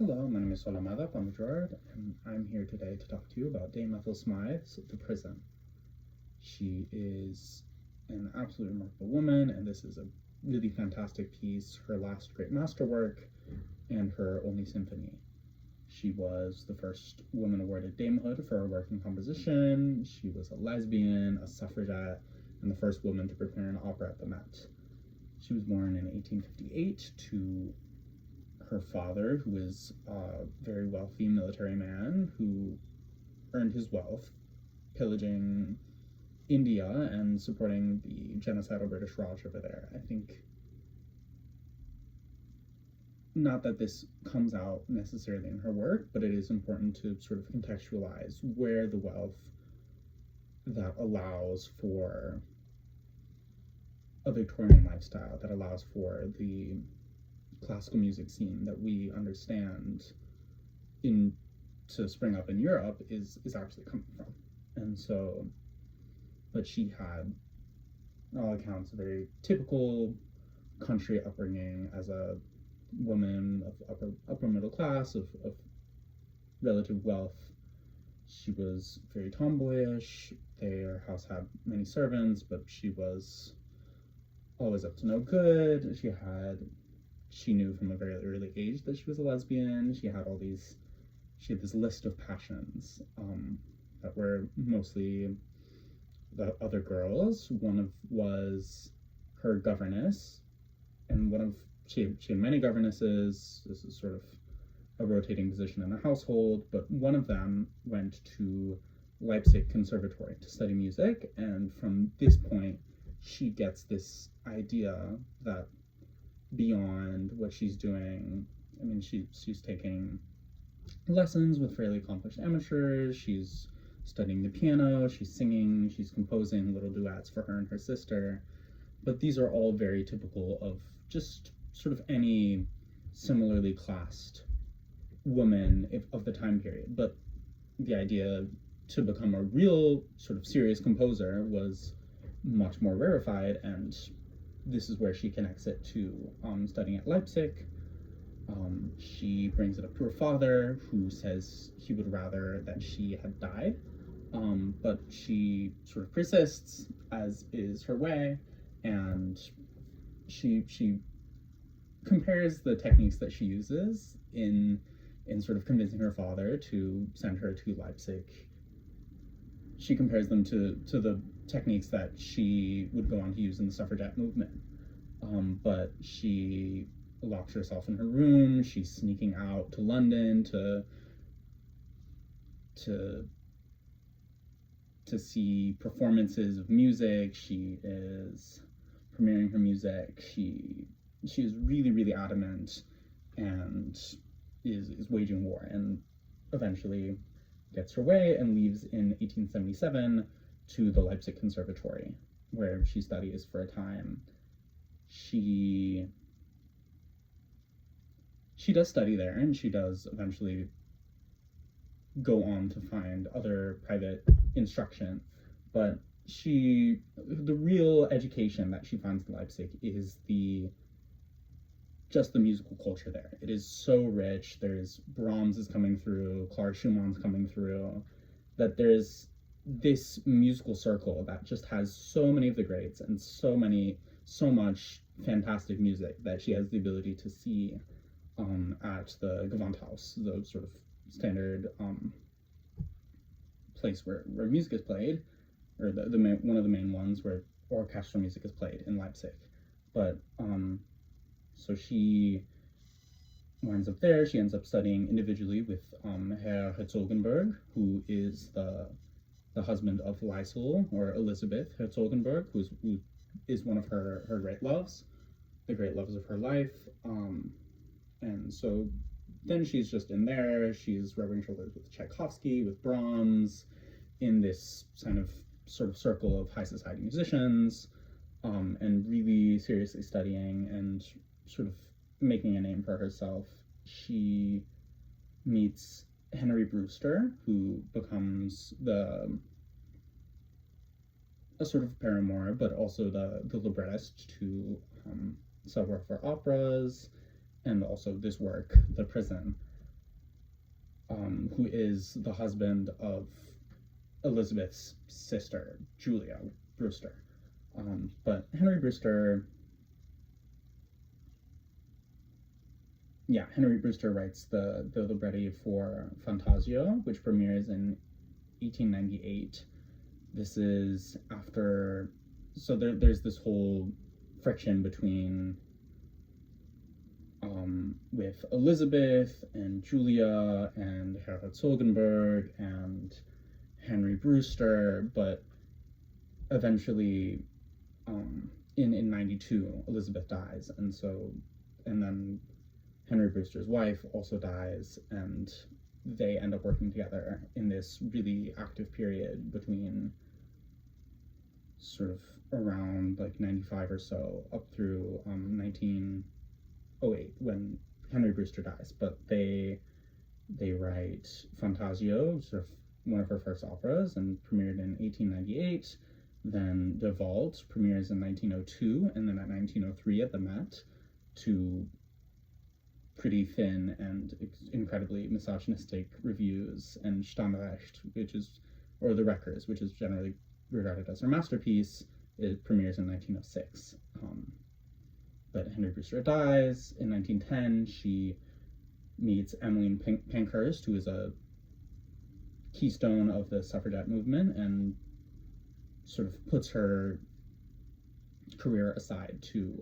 Hello, my name is Solamada Pamajord, and I'm here today to talk to you about Dame Ethel Smyth's The Prison. She is an absolutely remarkable woman, and this is a really fantastic piece, her last great masterwork, and her only symphony. She was the first woman awarded damehood for her work in composition. She was a lesbian, a suffragette, and the first woman to prepare an opera at the Met. She was born in 1858 to her father, who was a very wealthy military man who earned his wealth pillaging India and supporting the genocidal British Raj over there. I think not that this comes out necessarily in her work, but it is important to sort of contextualize where the wealth that allows for a Victorian lifestyle, that allows for the classical music scene that we understand to spring up in Europe is actually coming from. And so, but she had, all accounts, a very typical country upbringing as a woman of upper middle class, of relative wealth. She was very tomboyish. Their house had many servants, but she was always up to no good. She knew from a very early age that she was a lesbian. She had this list of passions that were mostly the other girls. Was her governess, and she had many governesses. This is sort of a rotating position in the household, but one of them went to Leipzig Conservatory to study music, and from this point, she gets this idea that beyond what she's doing, I mean, she's taking lessons with fairly accomplished amateurs, she's studying the piano, she's singing, she's composing little duets for her and her sister, but these are all very typical of just sort of any similarly classed woman of the time period. But the idea to become a real sort of serious composer was much more rarefied, and this is where she connects it to studying at Leipzig. She brings it up to her father, who says he would rather that she had died, but she sort of persists, as is her way, and she compares the techniques that she uses in sort of convincing her father to send her to Leipzig. She compares them to the techniques that she would go on to use in the suffragette movement. But she locks herself in her room. She's sneaking out to London to see performances of music. She is premiering her music. She is really, really adamant and is waging war, and eventually gets her way and leaves in 1877 to the Leipzig Conservatory, where she studies for a time. She does study there, and she does eventually go on to find other private instruction, but the real education that she finds in Leipzig is just the musical culture there. It is so rich. There's Brahms is coming through, Clara Schumann's coming through, that there's this musical circle that just has so many of the greats and so much fantastic music that she has the ability to see at the Gewandhaus, the sort of standard place where music is played, or one of the main ones where orchestral music is played in Leipzig. But so she winds up there. She ends up studying individually with Herr Herzogenberg, who is the husband of Liesl, or Elizabeth Herzogenberg, who is one of her great loves, the great loves of her life. And so then she's just in there. She's rubbing shoulders with Tchaikovsky, with Brahms, in this kind of sort of circle of high society musicians, and really seriously studying and sort of making a name for herself. She meets Henry Brewster, who becomes a sort of paramour, but also the librettist to several of her operas, and also this work, The Prison. who is the husband of Elizabeth's sister, Julia Brewster. But Henry Brewster writes the libretti for Fantasio, which premieres in 1898. This is after, so there's this whole friction between with Elizabeth and Julia and Herhard Solgenberg and Henry Brewster, but eventually in 92 Elizabeth dies, and then Henry Brewster's wife also dies, and they end up working together in this really active period between sort of around like 95 or so up through 1908 when Henry Brewster dies. But they write Fantasio, sort of one of her first operas, and premiered in 1898. Then The Vault premieres in 1902, and then at 1903 at the Met, to pretty thin and incredibly misogynistic reviews, and Stammrecht, or The Wreckers, which is generally regarded as her masterpiece, it premieres in 1906. But Henry Brewster dies in 1910. She meets Emmeline Pankhurst, who is a keystone of the suffragette movement, and sort of puts her career aside to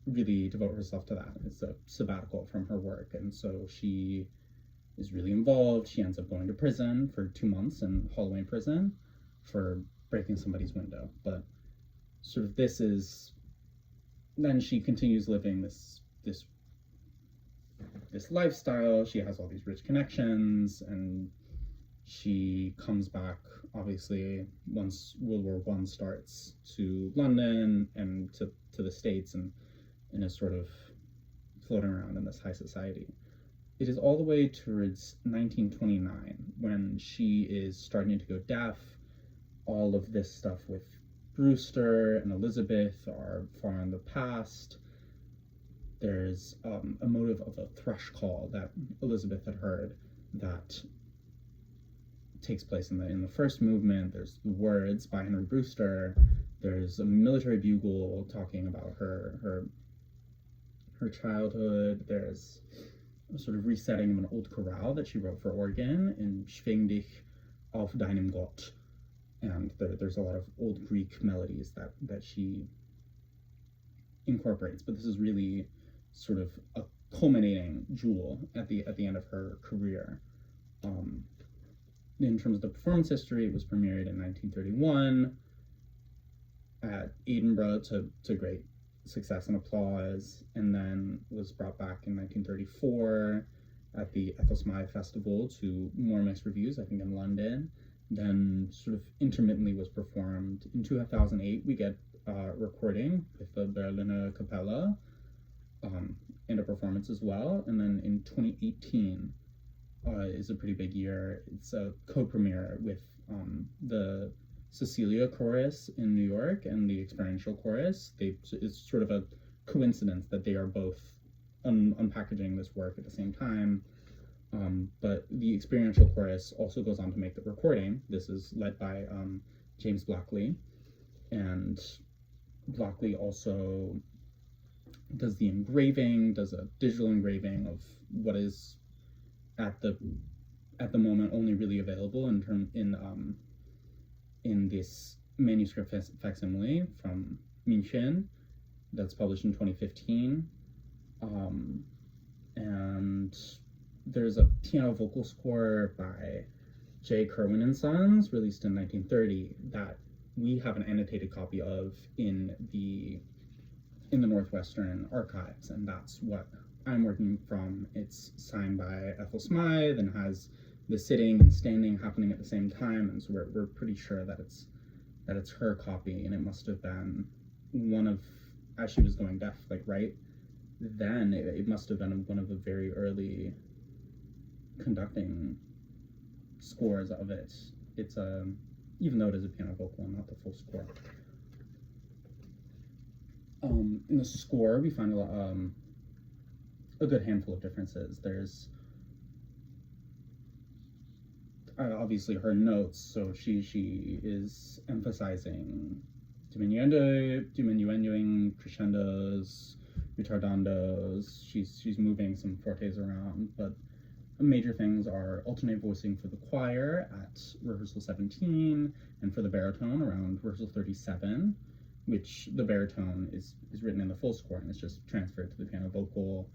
really devote herself to that. It's a sabbatical from her work, and so she is really involved. She ends up going to prison for 2 months in Holloway Prison for breaking somebody's window. But sort of then she continues living this lifestyle. She has all these rich connections, and she comes back, obviously, once World War I starts, to London and to the States, and is sort of floating around in this high society. It is all the way towards 1929 when she is starting to go deaf. All of this stuff with Brewster and Elizabeth are far in the past. There's a motive of a thrush call that Elizabeth had heard that takes place in the first movement. There's the words by Henry Brewster. There's a military bugle talking about her childhood. There's a sort of resetting of an old chorale that she wrote for organ in Schwing dich auf deinem Gott. And there's a lot of old Greek melodies that she incorporates. But this is really sort of a culminating jewel at the end of her career. In terms of the performance history, it was premiered in 1931 at Edinburgh to great success and applause, and then was brought back in 1934 at the Ethel Smyth Festival to more mixed reviews, I think in London. Then sort of intermittently was performed. In 2008, we get a recording with the Berliner Kapelle and a performance as well. And then in 2018 is a pretty big year. It's a co-premiere with the Cecilia Chorus in New York and the Experiential Chorus. It's sort of a coincidence that they are both unpackaging this work at the same time. But the Experiential Chorus also goes on to make the recording. This is led by James Blackley, and Blackley also does the engraving, does a digital engraving of what is at the moment only really available in this manuscript facsimile from München that's published in 2015. And there's a piano vocal score by J. Kerwin and Sons, released in 1930, that we have an annotated copy of in the Northwestern Archives, and that's what I'm working from. It's signed by Ethel Smyth and has the sitting and standing happening at the same time, and so we're pretty sure that it's her copy, and it must have been one of, as she was going deaf, like right then, it must have been one of the very early conducting scores of it. It's even though it is a piano vocal, not the full score. In the score, we find a good handful of differences. There's obviously her notes, so she is emphasizing diminuendoing crescendos, ritardandos. She's moving some fortes around, but major things are alternate voicing for the choir at rehearsal 17 and for the baritone around rehearsal 37, which the baritone is written in the full score and it's just transferred to the piano vocal.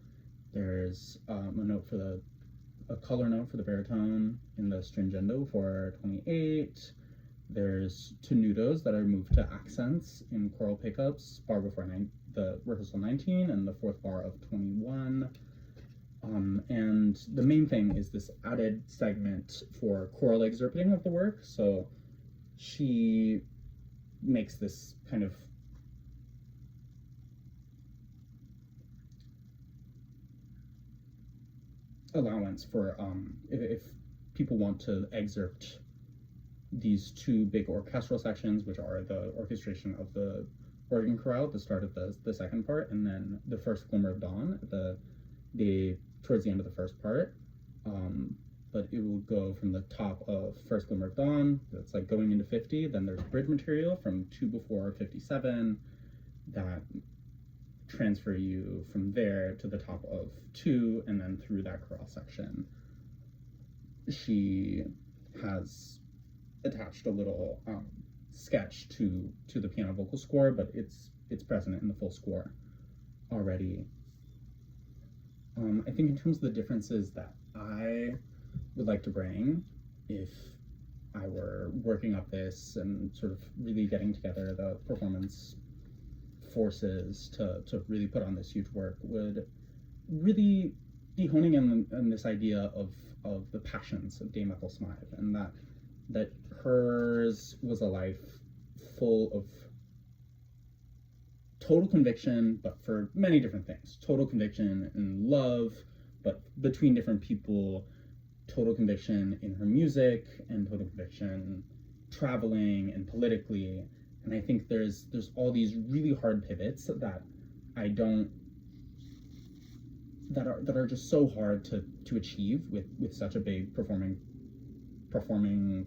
There's a color note for the baritone in the stringendo for 28. There's tenutos that are moved to accents in choral pickups, bar before the rehearsal 19 and the fourth bar of 21. And the main thing is this added segment for choral excerpting of the work. So she makes this kind of allowance for if people want to excerpt these two big orchestral sections, which are the orchestration of the organ chorale at the start of the second part, and then the first glimmer of dawn at towards the end of the first part. But it will go from the top of first glimmer of dawn, that's like going into 50, then there's bridge material from 2 before 57 that transfer you from there to the top of 2 and then through that chorale section. She has attached a little sketch to the piano vocal score, but it's present in the full score already. I think in terms of the differences that I would like to bring, if I were working up this and sort of really getting together the performance forces to really put on this huge work, would really be honing in this idea of the passions of Dame Ethel Smyth, and that hers was a life full of total conviction, but for many different things. Total conviction in love, but between different people. Total conviction in her music, and total conviction traveling and politically. And I think there's all these really hard pivots that are just so hard to achieve with such a big performing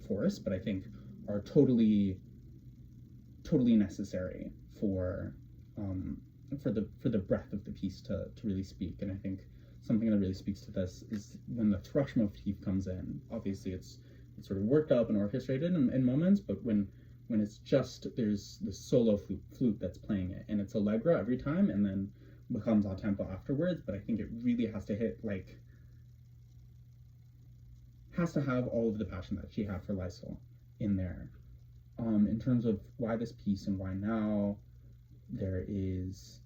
force, but I think are totally necessary for the breadth of the piece to really speak. And I think something that really speaks to this is when the thrush motif comes in. Obviously it's sort of worked up and orchestrated in moments, but when it's just, there's the solo flute that's playing it, and it's allegro every time and then becomes a tempo afterwards, but I think it really has to have all of the passion that she had for Lysol in there. In terms of why this piece and why now, there is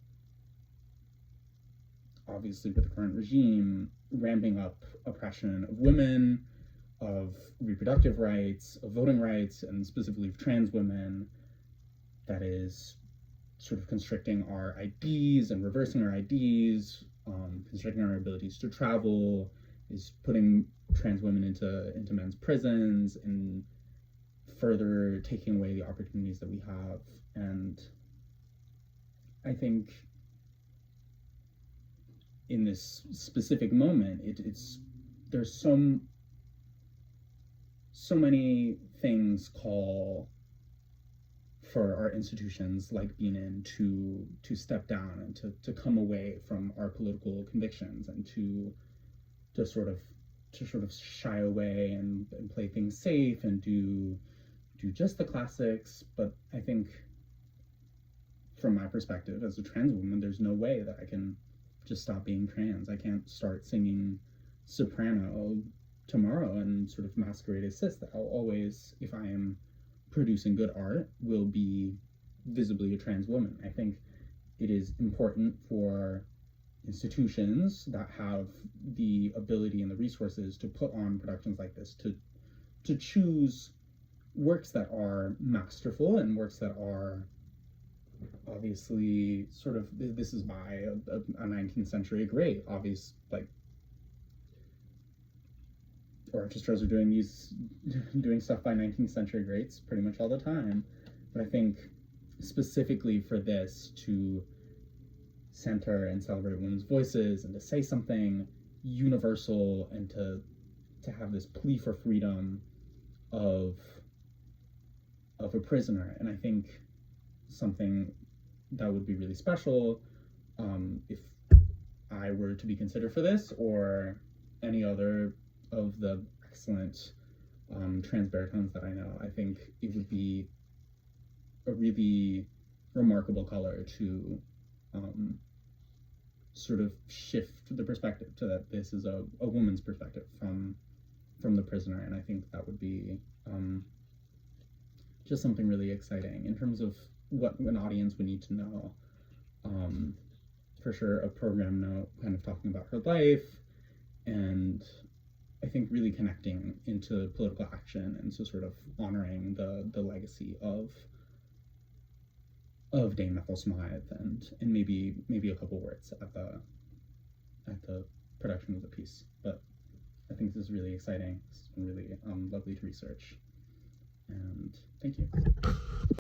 obviously, with the current regime, ramping up oppression of women, of reproductive rights, of voting rights, and specifically of trans women, that is sort of constricting our IDs and reversing our IDs, constricting our abilities to travel, is putting trans women into men's prisons, and further taking away the opportunities that we have. And I think in this specific moment, there's so many things call for our institutions like Benin to step down and to come away from our political convictions, and to sort of shy away and play things safe and do just the classics. But I think from my perspective as a trans woman, there's no way that I can just stop being trans. I can't start singing soprano tomorrow and sort of masquerade as cis. That I'll always, if I am producing good art, will be visibly a trans woman. I think it is important for institutions that have the ability and the resources to put on productions like this to choose works that are masterful and works that are obviously sort of, this is by a 19th century great. Obvious, like, orchestras are doing stuff by 19th century greats pretty much all the time. But I think specifically for this, to center and celebrate women's voices and to say something universal and to have this plea for freedom of a prisoner. And I think something that would be really special, if I were to be considered for this, or any other of the excellent trans baritones that I know, I think it would be a really remarkable color to sort of shift the perspective to that this is a woman's perspective from the prisoner. And I think that would be just something really exciting in terms of what an audience would need to know. For sure, a program note kind of talking about her life, and I think really connecting into political action, and so sort of honoring the legacy of Dame Ethel Smyth, and maybe a couple words at the production of the piece. But I think this is really exciting. It's been really lovely to research, and thank you.